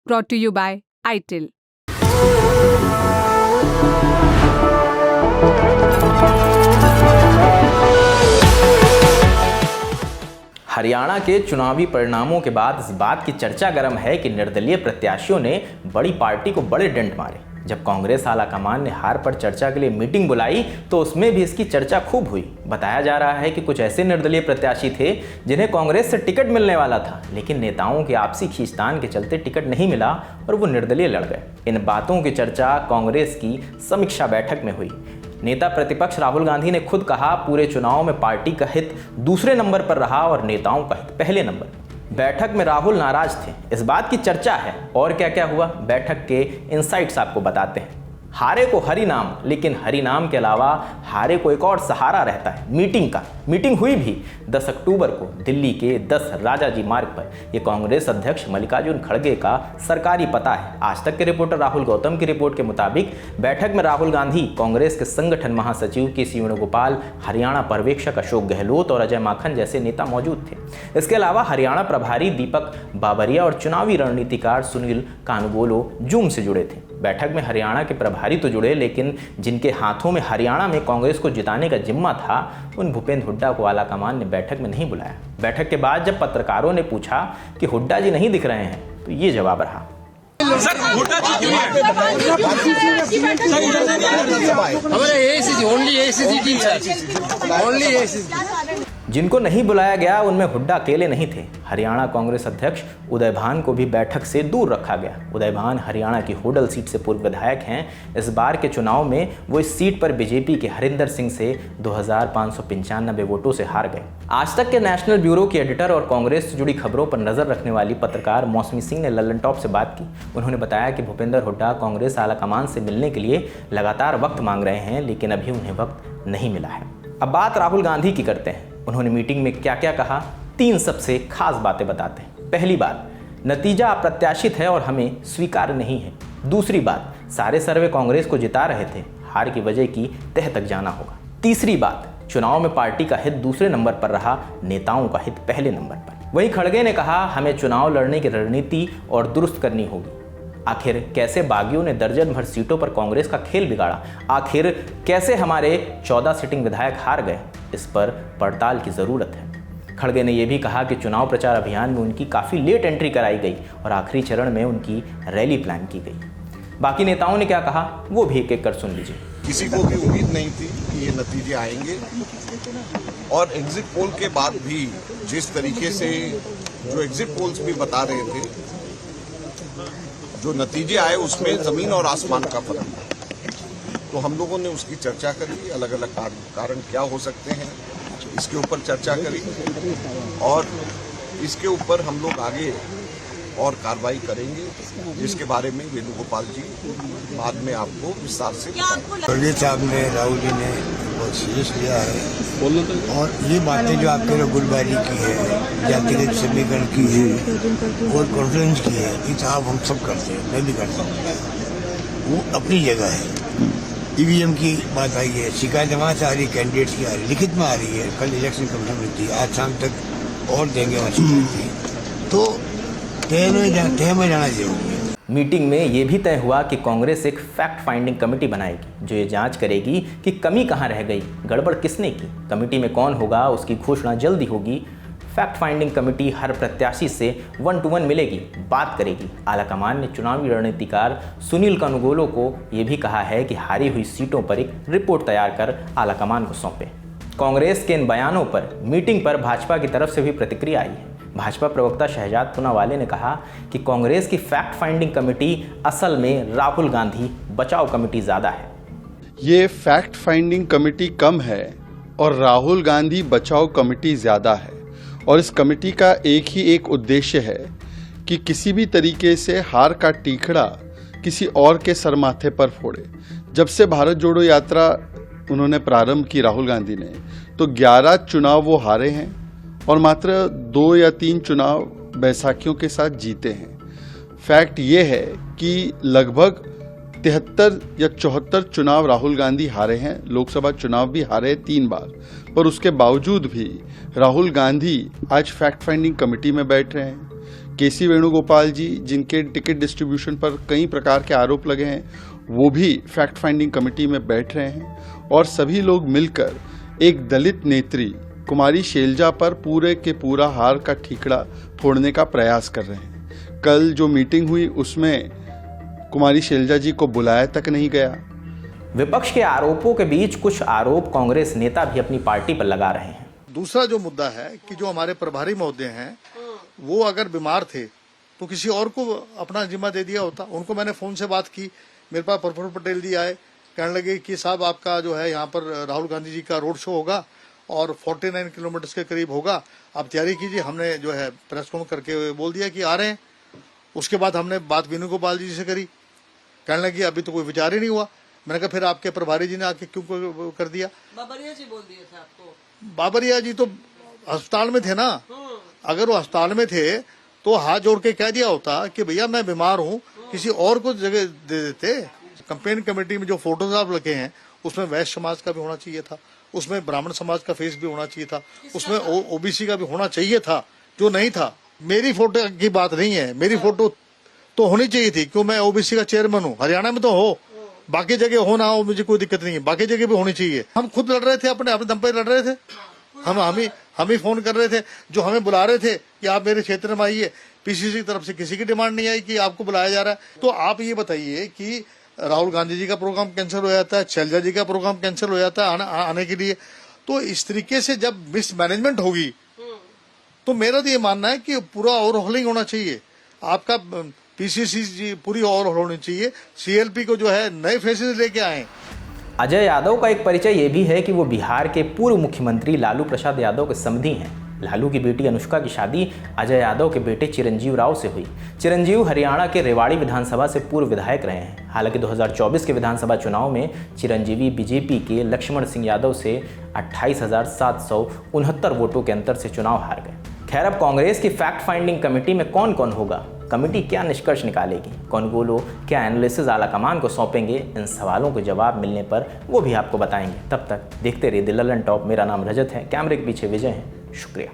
brought to you by ITIL। Haryana के चुनावी परिणामों के बाद इस बात की चर्चा गर्म है कि निर्दलीय प्रत्याशियों ने बड़ी पार्टी को बड़े डंड मारे। जब कांग्रेस आलाकमान ने हार पर चर्चा के लिए मीटिंग बुलाई तो उसमें भी इसकी चर्चा खूब हुई। बताया जा रहा है कि कुछ ऐसे निर्दलीय प्रत्याशी थे जिन्हें कांग्रेस से टिकट मिलने वाला था, लेकिन नेताओं की आपसी खींचतान के चलते टिकट नहीं मिला और वो निर्दलीय लड़ गए। इन बातों की चर्चा कांग्रेस की समीक्षा बैठक में हुई। नेता प्रतिपक्ष राहुल गांधी ने खुद कहा, पूरे चुनाव में पार्टी का हित दूसरे नंबर पर रहा और नेताओं का हित पहले नंबर। बैठक में राहुल नाराज थे, इस बात की चर्चा है। और क्या क्या हुआ, बैठक के इनसाइट्स आपको बताते हैं। हारे को हरि नाम, लेकिन हरि नाम के अलावा हारे को एक और सहारा रहता है, मीटिंग का। मीटिंग हुई भी 10 अक्टूबर को दिल्ली के 10 राजाजी मार्ग पर। यह कांग्रेस अध्यक्ष मल्लिकार्जुन खड़गे का सरकारी पता है। आज तक के रिपोर्टर राहुल गौतम की रिपोर्ट के मुताबिक बैठक में राहुल गांधी, कांग्रेस के संगठन महासचिव के वेणुगोपाल, हरियाणा पर्यवेक्षक अशोक गहलोत और अजय माखन जैसे नेता मौजूद थे। इसके अलावा हरियाणा प्रभारी दीपक बाबरिया और चुनावी रणनीतिकार सुनील कानुगोलो जूम से जुड़े थे। बैठक में हरियाणा के प्रभारी तो जुड़े, लेकिन जिनके हाथों में हरियाणा में कांग्रेस को जिताने का जिम्मा था, उन भूपेंद्र हुड्डा को आलाकमान ने बैठक में नहीं बुलाया। बैठक के बाद जब पत्रकारों ने पूछा कि हुड्डा जी नहीं दिख रहे हैं, तो ये जवाब रहा। सर, हुड्डा जी क्यों हैं? जिनको नहीं बुलाया गया उनमें हुड्डा अकेले नहीं थे। हरियाणा कांग्रेस अध्यक्ष उदय भान को भी बैठक से दूर रखा गया। उदय भान हरियाणा की होडल सीट से पूर्व विधायक हैं। इस बार के चुनाव में वो इस सीट पर बीजेपी के हरिंदर सिंह से 2595 वोटों से हार गए। आज तक के नेशनल ब्यूरो की एडिटर और कांग्रेस से जुड़ी खबरों पर नजर रखने वाली पत्रकार मौसमी सिंह ने लल्लन टॉप से बात की। उन्होंने बताया कि भूपेंद्र हुड्डा कांग्रेस आलाकमान से मिलने के लिए लगातार वक्त मांग रहे हैं, लेकिन अभी उन्हें वक्त नहीं मिला है। अब बात राहुल गांधी की करते हैं। उन्होंने मीटिंग में क्या क्या कहा, 3 सबसे खास बातें बताते हैं। पहली बात, नतीजा अप्रत्याशित है और हमें स्वीकार नहीं है। दूसरी बात, सारे सर्वे कांग्रेस को जिता रहे थे, हार की वजह की तह तक जाना होगा। तीसरी बात, चुनाव में पार्टी का हित दूसरे नंबर पर रहा, नेताओं का हित पहले नंबर पर। वहीं खड़गे ने कहा, हमें चुनाव लड़ने की रणनीति और दुरुस्त करनी होगी। आखिर कैसे बागियों ने दर्जन भर सीटों पर कांग्रेस का खेल बिगाड़ा, आखिर कैसे हमारे 14 सिटिंग विधायक हार गए, इस पर पड़ताल की जरूरत है। खड़गे ने यह भी कहा कि चुनाव प्रचार अभियान में उनकी काफी लेट एंट्री कराई गई और आखिरी चरण में उनकी रैली प्लान की गई। बाकी नेताओं ने क्या कहा, वो भी एक एक कर सुन लीजिए। किसी को भी उम्मीद नहीं थी कि ये नतीजे आएंगे, और एग्जिट पोल के बाद भी जिस तरीके से जो एग्जिट पोल्स भी बता रहे थे, जो नतीजे आए उसमें जमीन और आसमान का फर्क है। तो हम लोगों ने उसकी चर्चा करी, अलग अलग कारण क्या हो सकते हैं इसके ऊपर चर्चा करी, और इसके ऊपर हम लोग आगे और कार्रवाई करेंगे, जिसके बारे में वेणुगोपाल जी बाद में आपको विस्तार से खड़गे साहब ने, राहुल जी ने बहुत सीरियस लिया है, और ये बातें जो आपके गुलबारी की है, जातिगत समीकरण की है और कॉन्फ्रेंस की है, ये तो हम सब करते हैं, मैं भी करता हूँ, वो अपनी जगह है। ईवीएम की बात आई है, शिकायत वहाँ से आ रही, कैंडिडेट्स की आ रही, लिखित में आ रही है, कल इलेक्शन कमीशन में थी, आज शाम तक और देंगे वहाँ थी, तो तय में जाना जरूरी है। मीटिंग में यह भी तय हुआ कि कांग्रेस एक फैक्ट फाइंडिंग कमेटी बनाएगी, जो ये जांच करेगी कि कमी कहां रह गई, गड़बड़ किसने की। कमेटी में कौन होगा, उसकी घोषणा जल्दी होगी। फैक्ट फाइंडिंग कमेटी हर प्रत्याशी से 1 to 1 मिलेगी, बात करेगी। आलाकमान ने चुनावी रणनीतिकार सुनील कानुगोलो को यह भी कहा है कि हारी हुई सीटों पर एक रिपोर्ट तैयार कर आलाकमान को सौंपे। कांग्रेस के इन बयानों पर मीटिंग पर भाजपा की तरफ से भी प्रतिक्रिया आई है। भाजपा प्रवक्ता शहजाद पूनावाले ने कहा कि कांग्रेस की फैक्ट फाइंडिंग कमेटी असल में राहुल गांधी बचाव कमेटी ज्यादा है। ये फैक्ट फाइंडिंग कमेटी कम है और राहुल गांधी बचाव कमेटी ज्यादा है, और इस कमेटी का एक उद्देश्य है कि किसी भी तरीके से हार का टीकड़ा किसी और के सर माथे पर फोड़े। जब से भारत जोड़ो यात्रा उन्होंने प्रारंभ की राहुल गांधी ने, तो 11 चुनाव वो हारे हैं और मात्र 2 या 3 चुनाव बैसाखियों के साथ जीते हैं। फैक्ट ये है कि लगभग 73 या 74 चुनाव राहुल गांधी हारे हैं। लोकसभा चुनाव भी हारे 3 बार, पर उसके बावजूद भी राहुल गांधी आज फैक्ट फाइंडिंग कमेटी में बैठ रहे हैं। केसी वेणुगोपाल जी, जिनके टिकट डिस्ट्रीब्यूशन पर कई प्रकार के आरोप लगे हैं, वो भी फैक्ट फाइंडिंग कमेटी में बैठ रहे हैं और सभी लोग मिलकर एक दलित नेत्री कुमारी शैलजा पर पूरे के पूरा हार का ठीकरा फोड़ने का प्रयास कर रहे हैं। कल जो मीटिंग हुई उसमें कुमारी शैलजा जी को बुलाया तक नहीं गया। विपक्ष के आरोपों के बीच कुछ आरोप कांग्रेस नेता भी अपनी पार्टी पर लगा रहे हैं। दूसरा जो मुद्दा है कि जो हमारे प्रभारी महोदय हैं वो अगर बीमार थे तो किसी और को अपना जिम्मा दे दिया होता। उनको मैंने फोन से बात की, मेरे पास प्रफुल्ल पटेल जी आए, कहने लगे कि साहब आपका जो है यहाँ पर राहुल गांधी जी का रोड शो होगा और 49 किलोमीटर के करीब होगा, आप तैयारी कीजिए। हमने जो है प्रेस कॉन्फ्रेंस करके बोल दिया कि आ रहे हैं। उसके बाद हमने बात वेणुगोपाल जी से करी, कहने लगी अभी तो कोई विचार ही नहीं हुआ। मैंने कहा फिर आपके प्रभारी जी ने आके क्यों कर दिया? बाबरिया जी बोल दिए थे आपको। बाबरिया जी तो अस्पताल में थे ना, अगर वो अस्पताल में थे तो हाथ जोड़ के कह दिया होता कि भैया मैं बीमार हूँ, किसी और को जगह दे देते। कैंपेन कमेटी में जो फोटोज आप लगे हैं उसमें वैश्य समाज का भी होना चाहिए था, उसमें ब्राह्मण समाज का फेस भी होना चाहिए था, उसमें ओबीसी का भी होना चाहिए था, जो नहीं था। मेरी फोटो की बात नहीं है, मेरी फोटो तो होनी चाहिए थी क्यों, मैं ओबीसी का चेयरमैन हूँ। हरियाणा में तो हो, बाकी जगह हो ना हो मुझे कोई दिक्कत नहीं है, बाकी जगह भी होनी चाहिए। हम खुद लड़ रहे थे, अपने दम पे लड़ रहे थे। हम ही फोन कर रहे थे, जो हमें बुला रहे थे कि आप मेरे क्षेत्र में आइए। पीसीसी की तरफ से किसी की डिमांड नहीं आई कि आपको बुलाया जा रहा है। तो आप ये बताइए कि राहुल गांधी जी का प्रोग्राम कैंसिल हो जाता है, शैलजा जी का प्रोग्राम कैंसिल हो जाता है आने के लिए। तो इस तरीके से जब मिसमैनेजमेंट होगी तो मेरा तो ये मानना है कि पूरा ओवरहॉलिंग होना चाहिए। आपका पीसीसी जी पूरी ओवरहॉल होनी चाहिए। सीएलपी को जो है नए फेसेस लेके आए। अजय यादव का एक परिचय ये भी है कि वो बिहार के पूर्व मुख्यमंत्री लालू प्रसाद यादव के समधी हैं। लालू की बेटी अनुष्का की शादी अजय यादव के बेटे चिरंजीव राव से हुई। चिरंजीव हरियाणा के रेवाड़ी विधानसभा से पूर्व विधायक रहे हैं। हालांकि 2024 के विधानसभा चुनाव में चिरंजीवी बीजेपी के लक्ष्मण सिंह यादव से 28,769 वोटों के अंतर से चुनाव हार गए। खैर, अब कांग्रेस की फैक्ट फाइंडिंग कमेटी में कौन कौन होगा, कमेटी क्या निष्कर्ष निकालेगी, कौन को लोग क्या एनालिसिस आलाकमान को सौंपेंगे, इन सवालों के जवाब मिलने पर वो भी आपको बताएंगे। तब तक देखते रहिए द ललन टॉप। मेरा नाम रजत है, कैमरे के पीछे विजय है। शुक्रिया।